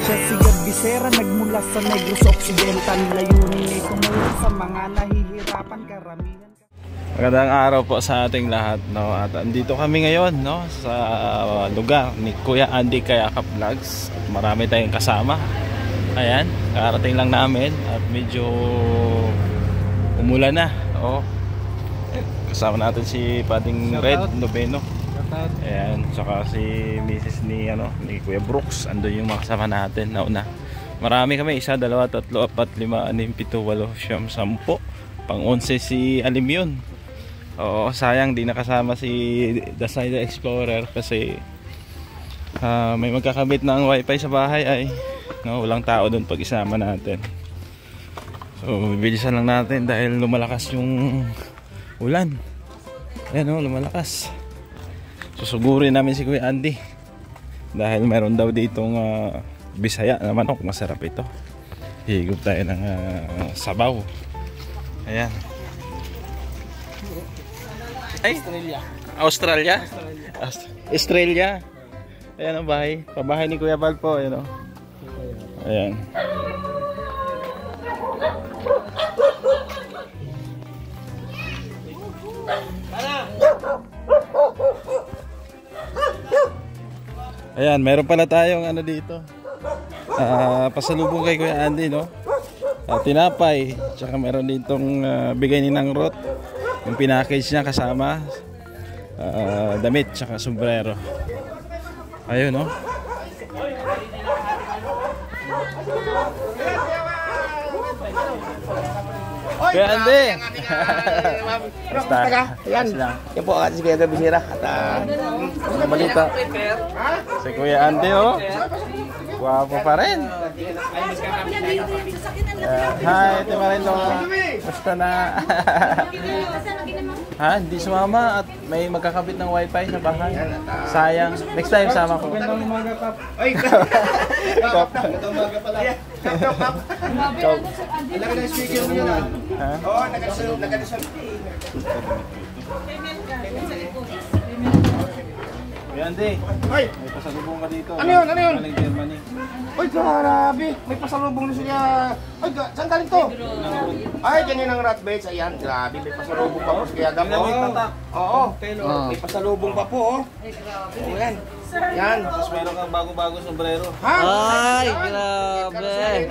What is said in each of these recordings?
siya si Bisera, nagmula sa Negros Occidental. Layunin ay tumulong sa mga nahihirapan, karamihan. Magandang araw po sa ating lahat, no? At andito kami ngayon, no, sa lugar ni Kuya Andy Kayakap Vlogs. At marami tayong kasama. Ayan, karating lang namin at medyo umulan na. Oh. Kasama natin si Pating Red Noveno. Ayan, saka si Mrs. ni Kuya Brooks. Ando yung mga kasama natin nauna. Marami kami, 1, 2, 3, 4, 5, 6, 7, 8, 9, 10. Pang 11 si Alim yun. Oo, sayang di nakasama si The Side Explorer kasi may magkakabit ng wifi sa bahay ay walang tao doon pag isama natin. So bibilisan lang natin dahil lumalakas yung ulan. Ayan o, lumalakas. Susugurin namin si Kuya Andy dahil meron daw ditong Bisaya na manok, masarap ito. Higop tayo ng sabaw. Ayan. Ay, Australia? Australia. Ayan ang bahay. Pabahay ni Kuya Val po. Ayan o. Ayan. Ayan, meron pala tayong dito. Pasalubong kay Kuya Andy, no? Tinapay, tsaka meron ditong bigay ni Nang Rot. Yung pinackage niya kasama damit tsaka sombrero. Ayun, no? Kuya Andy! Basta, yan po at si Kuya Bisera at balita. Si Kuya Andy, oh. Guwapo pa rin. Hi, Ate Marindo. Basta na. Ha, hindi sumama at may magkakabit ng wifi sa bahay. Sayang. Next time sama ko. Magandang umaga, Kap. Ay, Kap. magandang umaga pala. Kap. Ilang na speaker mo yun, ha? Oo, nag-addition. Kuya Andy, Ay! may pasalubong ka dito. Ano yun? Ano yun? Galing Germany. Ay, grabe. May pasalubong na siya. Ay, saan galing to? Ay, ganyan ang rat baits. Ayan, grabe. May pasalubong pa po siya. Oo. May pasalubong pa po. Ay, grabe. Oo, yan. Yan. Tapos meron kang bagong-bagong sombrero. Ha? Ay, grabe.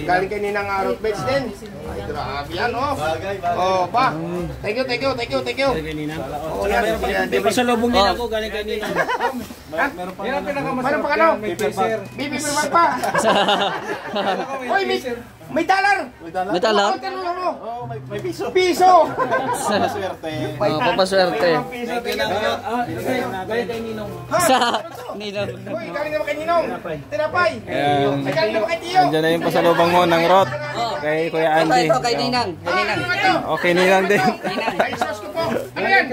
Galing kay Ninang Rat baits din. Ay, grabe yan, oh. Bagay. Oh, pa. Thank you. Oo, yan. May pasalubong din ako galing kay Ninang. Meron pa Meron pa ano? Bibi pa. Uy, may dollar. May tala? Oh, may piso. Piso. Swerte. Papaswerte. Galing kay Ninong. Sa Ninang. Uy, galing naman kay Ninong. Tinapay. Ayan. Ay, galing naman kay Tiyo. Andiyan na yung pasalubong mo ng Rot. Kay Kuya Andy. Ito kay Ninang. Kay Ninang. Okay, Ninang din. Ay, sauce ko po. Ano yan?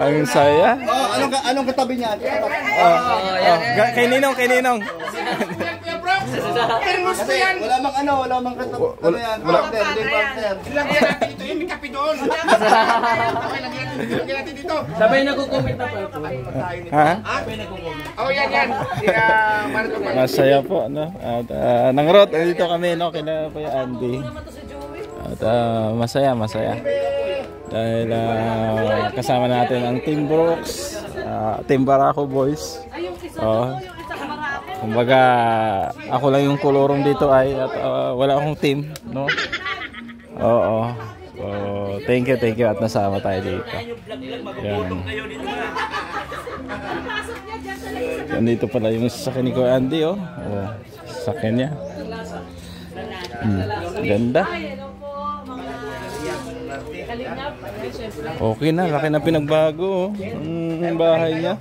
Ang saya. Anong katabi niya? Kay Ninong. Termos ko yan. Wala mang katabi yan. Partner, hindi partner. Lagyan natin dito. Yung may kape doon. Okay, lagyan natin dito. Sabay nagko-comment na pa ito. Ha? Oh, yan. Masaya po, no? At nang Rot, dito kami, no? Kina Kuya Andy. At masaya. Dahil kasama natin ang Team Brooks, Team Barako Boys. Kumbaga, ako lang yung kolorong dito ay at wala akong team, no? Oo. So, thank you at nasama tayo dito. Yan. Nandito pala yung sasakyan ni Kuya Andy, oh. Sasakyan niya. Ganda. Okay na, laki na pinagbago, oh. Ang bahay niya.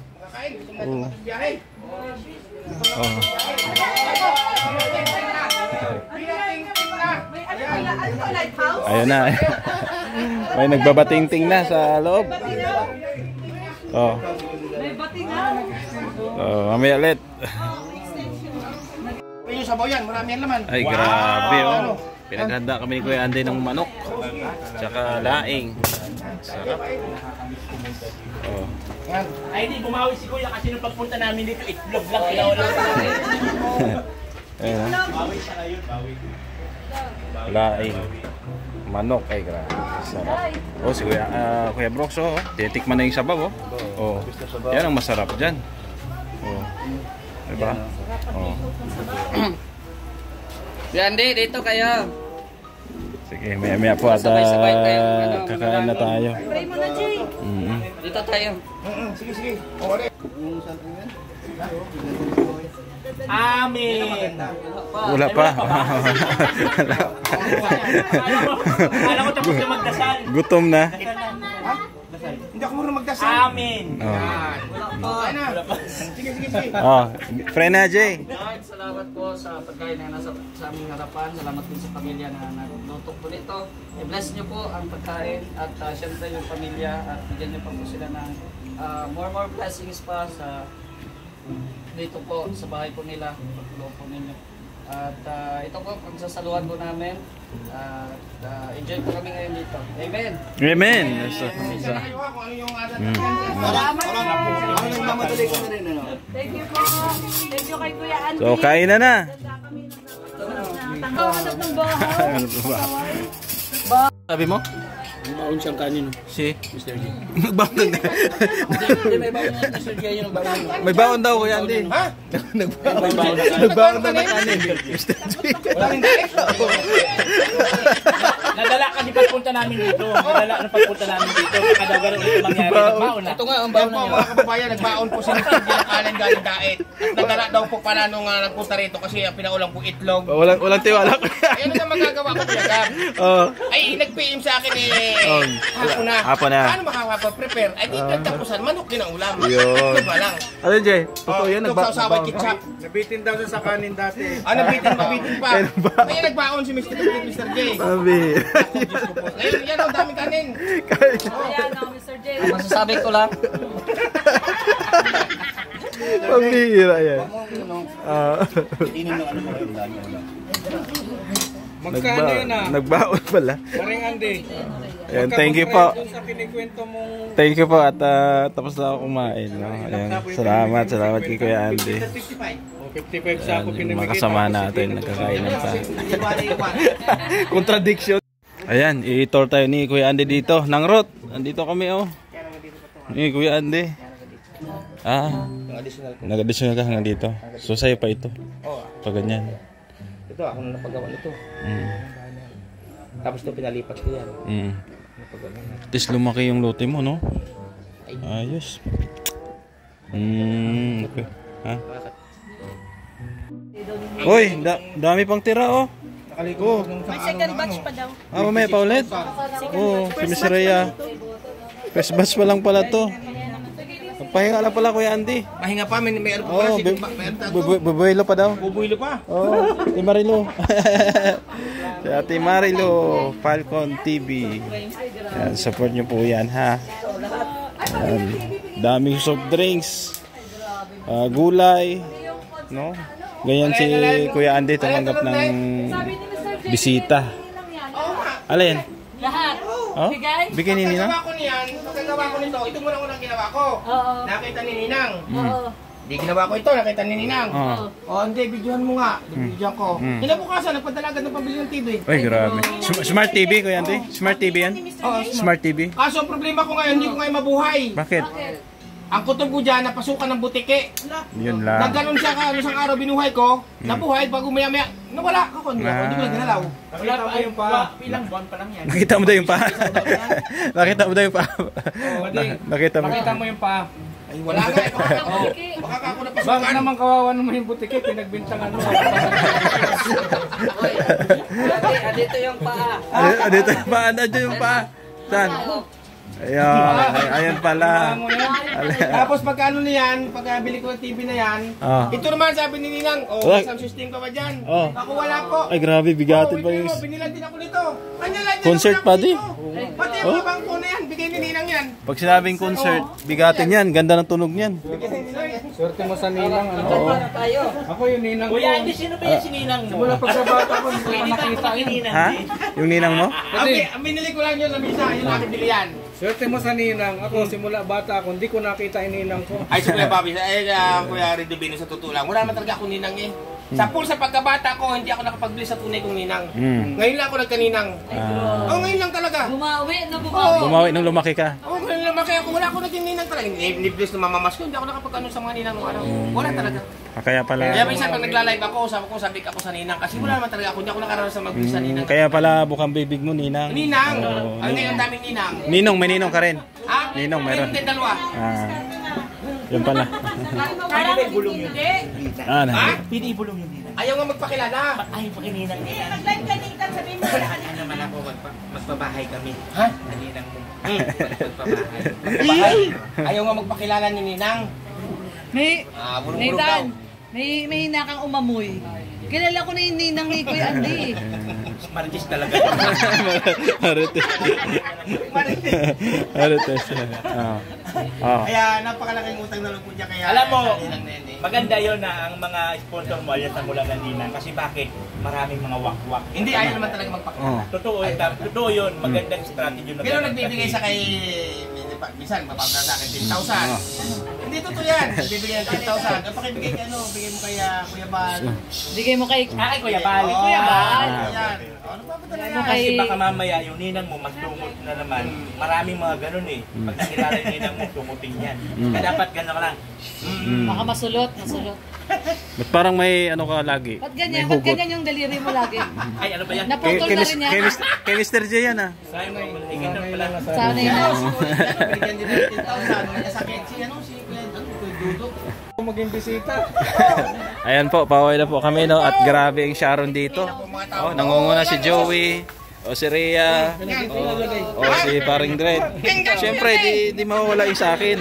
Ayun na. May nagbabating-ting na sa loob. Mamaya ulit. Yung sabaw yan, marami yan laman. Ay, grabe, oh. Pinaghanda kami ni Kuya Andy ng manok. Tsaka laing. Sarap. Oh. Yan. Ay, hindi, bumawi si Kuya kasi nung pagpunta namin dito, itlog lang, ilaw lang. Ayan. Bawi siya ngayon, bawi. Laing. Manok ay grabe. Sarap. Oh, si Kuya Brooks, oh. Titikman na yung sabaw, oh. Oh. Yan ang masarap dyan. Oh. Diba? Oh. Yan, di, dito kayo. Sige, maya po at Sabay-sabay tayo, kakain na tayo. Pray mo na, Jay. Dito tayo. Sige, sige. O, ano? Amin! Wala pa. Alam ko tapos na magdasal. Gutom na. Hindi ako marunong magdasal. Amin! Oh. Ay na. Sige, sige, sige. Oh, friend na Jay. Lord, salamat po sa pagkain na nasa sa aming harapan. Salamat din sa pamilya na nagluto po nito. I-bless niyo po ang pagkain at syempre yung pamilya at bigyan niyo pa po sila ng more blessings pa sa dito po sa bahay po nila, pagluto po ninyo. At ito po ang sasaluhan po namin. Enjoy po kami ngayon dito. Amen. Amen. Kayo ha, kung ano yung adat. Thank you po. Thank you kay Kuya Andy. So, kain na na. Tangkahanap ng bahay. Sabi mo? Baon siyang kanin. Si? Mr. G. Nagbaon na. Hindi, may baon na Mr. G yung baon. May baon daw Kuya Andy. Ha? Nagbaon daw na kanin. Nadala ka di pagpunta namin dito. Nadala na pagpunta namin dito. Kadagaro ulit mangyari. Baon na. Ito nga ang Yan baon po niyo. mga kababayan, nagbaon po si Mr. G ng kanin galing daet. At nadala daw po pala nung nagpunta rito kasi pinaulang po itlog. Walang tiwala. Ayun na magagawa ko kuya Gab. Oh. Ay, nag-PM sa akin hapon na. Hapon na. Paano makakapag-prepare? Ay, di tapusan, manok din ang ulam. Yun. Ito ba lang? Ano Jay? Totoo yan. Ito sa usaway ketchup. Nabitin daw sa kanin dati. Nabitin pa. Kaya nagbaon si Mr. J. Sabi. Ngayon, yan ang daming kanin. Ayan o, Mr. J. Ang masasabi ko lang, Pambihira yan. Magkano yun ah? Nagbaon pala. Paring Andy. Ayan, thank you po. Doon sa kinikwento mong Thank you po at tapos na ako kumain. No? Ayan, salamat kay Kuya Andy. 55 sa ako Ayan, yung mga kasama natin nagkakain ng pa. Contradiction. Ayan, i-tour tayo ni Kuya Andy dito. Nang Rot, andito kami oh. Ni Kuya Andy. Nag-additional ka hanggang dito. So sa'yo pa ito. Pag ganyan. Ito, ako na napagawa nito. Tapos ito pinalipat ko yan. At least lumaki yung lote mo, no? Ayos. Okay. Ha? Uy, dami pang tira, oh. Nakaliko. May second batch pa daw. Mamaya pa ulit? Oo, si Miss Rhea. First batch pa lang pala to. Pahinga lang pala Kuya Andy. Pahinga pa, may ano pa pala. Bubuelo pa daw. Bubuilo pa. Oh, Ate Marilo. Si Ate Marilo, Falcon TV. Yan, support nyo po yan ha. Yan. Daming soft drinks. Gulay. No? Ganyan si Kuya Andy tumanggap ng bisita. Alin? Lahat. Oh? Bigay? Bigay ni Ninang? Pagkagawa ko niyan, pagkagawa ko nito, ito muna unang ginawa ko. Oo. Nakita ni Ninang. Oo. Di ginawa ko ito, nakita ni Ninang. Oh. Hindi, videohan mo nga. Videohan ko. Kinabukasan, nagpadala agad ng pambili ng TV. Ay, grabe. Smart TV, Kuya Andy? Smart TV yan? Smart TV? Kaso ang problema ko ngayon, hindi ko ngayon mabuhay. Bakit? Ang kutob ko dyan, napasukan ng butike. Yun lang. Nagganon siya isang araw binuhay ko. Nabuhay, bago maya-maya, nawala ako. Hindi ko na ginalaw. Wala pa yung pa. Ilang buwan pa lang yan. Nakita mo daw yung pa. Nakita mo daw yung pa. Nakita mo. Nakita mo yung pa. Ay, wala nga. Baka ako napasukan. Bakit naman kawawa naman yung butike, pinagbintangan mo. dito yung paa. Dito yung pa. Nandiyo yung pa. Saan? Ayan pala. Tapos pagkano niyan, pagkabili ko ng TV na yan, ito naman sabi ni Ninang, isang system ka ba dyan? Ako wala po. Ay, grabe, bigatin pa yung... Binilan din ako nito. Concert pa di? Pati ang mga bangko na yan, bigay ni Ninang yan. Pag sinabing concert, bigatin yan. Ganda ng tunog niyan. Swerte mo sa ninang. Ano? Tayo. Ako yung ninang ko. Kuya, hindi sino ba yung sininang mo? Mula pagkabata ko, hindi ko Hindi ba nakita ako yun. sininang? Ha? Yung ninang mo? Okay, ang binili ko lang yun na misa, yung aking bilihan. Swerte mo sa ninang. Ako, simula bata ako, hindi ko nakita yung ninang ko. Ay, si Kuya Bobby, Kuya Red Dubino sa totoo lang. Wala naman talaga ako ninang eh. Sa pagkabata ko, hindi ako nakapagbili sa tunay kong ninang. Ngayon lang ako nagkaninang. Ngayon lang talaga. Bumawi na bumawi. Bumawi nung lumaki ka. Ngayon lang lumaki ako. Wala ako naging ninang talaga. Niblis na mamamas ko, hindi ako nakapag-ano sa mga ninang nung araw. Wala talaga. Kaya pala. Kaya minsan pag nagla-live ako, sabi ako sa ninang. Kasi wala naman talaga ako, hindi ako nakaranas sa magbili sa ninang. Kaya pala bukang bibig mo, ninang. Ninang! Ang ngayon daming ninang. Ninong, may ninong ka rin. Ha? Ninong, meron. Meron din dalawa. Yun pala. Parang hindi. Pwede ibulong yun nila. Ayaw nga magpakilala. Ayaw pa kininang nila. Nag-live kanina, sabihin mo. Ano naman ako, magpabahay kami. Ha? Naninang mo. Magpabahay. Ayaw nga magpakilala ni Ninang. May, Bulong-bulong daw. may hina kang umamoy. Kilala ko na yung ninang ni Kuya Andy. Marites talaga. Marites. Marites. Kaya napakalaking utang na loob ko dyan. Kaya Alam mo, sa Ninang na yun eh. maganda yun na ang mga sponsor mo ayan sa mula ng ninang. Kasi bakit? Maraming mga wak-wak. Hindi, ayaw naman talaga magpakilala. Totoo yun. Magandang strategy na. Pero nagbibigay sa kay... Minsan, mapapagda sa akin 10,000. Hindi totoo yan. Nagbibigay ng 10,000. Pakibigay ka bigay mo kay Kuya Bal. Bigay mo kay Kuya Bal. Kuya Bal. Ayan. Ano ba yan? Kasi baka mamaya yung ninang mo mas tumot na naman. Maraming mga ganun eh. Pag nakilala yung ninang mo, tumuting yan. Kaya dapat gano'n ka lang. Baka masulot. Ba't parang may ano ka lagi? Ba't ganyan yung daliri mo lagi? Ay, ano ba yan? Naputol na rin yan. Kay Mr. J yan Sayang mo, ganun pala. Sana yun. Binigyan din ng 10,000. May kasakit si Kuya Dudok. Maging bisita. Ayan po, pauwi na po kami no at grabe ang Sharon dito. Nangunguna si Joey, o si Rhea, o si Paring Dred. Siyempre di mawawala yung sa akin.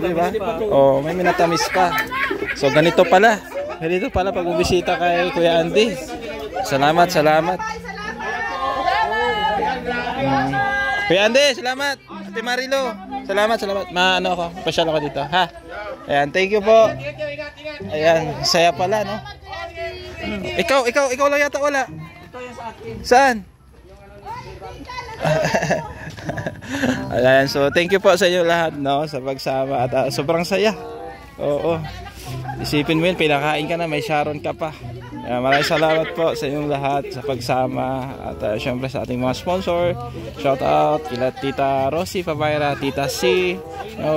Di ba? May minatamis pa. So ganito pala pag bubisita kay Kuya Andy. Salamat. Kuya Andy, salamat. Ate Marilo, salamat. Maano ako, pasyal ako dito, ha? Ayan, thank you po. Ayan, saya pala, no? Ikaw lang yata wala. Saan? Ayan, so thank you po sa inyo lahat, no? Sa pagsama at sobrang saya. Oo. Isipin mo yun, pinakain ka na, may Sharon ka pa. Maraming salamat po sa inyong lahat sa pagsama at syempre sa ating mga sponsor. Shout out kila Tita Rosie Pabayra, Tita C,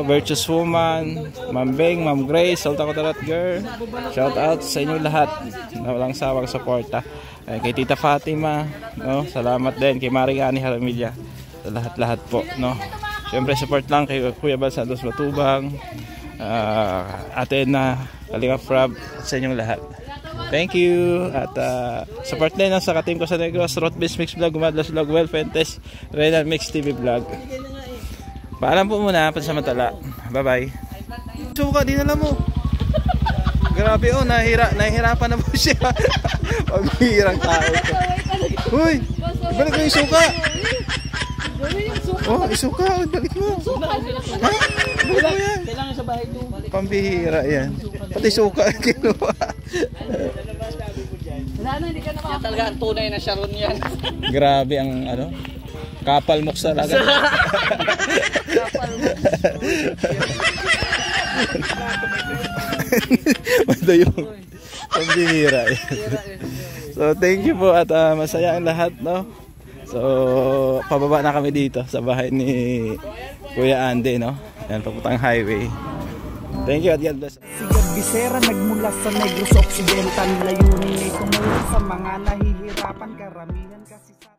Virtuous Woman, Ma'am Beng, Ma'am Grace, Salta Cotarat Girl. Shout out sa inyong lahat na walang sawang suporta. Kay Tita Fatima, salamat din kay Mariani Haramilla. Sa lahat-lahat po, no. Syempre support lang kay Kuya Bal Santos Matubang, Ate na Kalinga Prab at sa inyong lahat. Thank you at support din sa ka-team ko sa Negros, Rotbis Mix Vlog, Gumadlas Vlog, Well Fentes, Renan Mix TV Vlog. Paalam po muna, pansamantala. Bye-bye. Suka, dinala mo. Grabe nahihirapan na po siya. Paghihirang tao ito. Uy, balik mo yung suka. Isuka, balik mo. Ha? Balik mo yan. Kailangan sa bahay doon. Pambihira yan. Pati suka kinuha. Hindi ka naman. Talaga ang tunay na Sharon yan. Grabe ang kapal moks talaga. Basta yung pambihira yan. So thank you po at masaya ang lahat, no? So pababa na kami dito sa bahay ni Kuya Andy, no? Yan, papuntang highway. Thank you at God bless. Si God Bisera nagmula sa Negros Occidental, layunin ay tumulong sa mga nahihirapan, karamihan kasi sa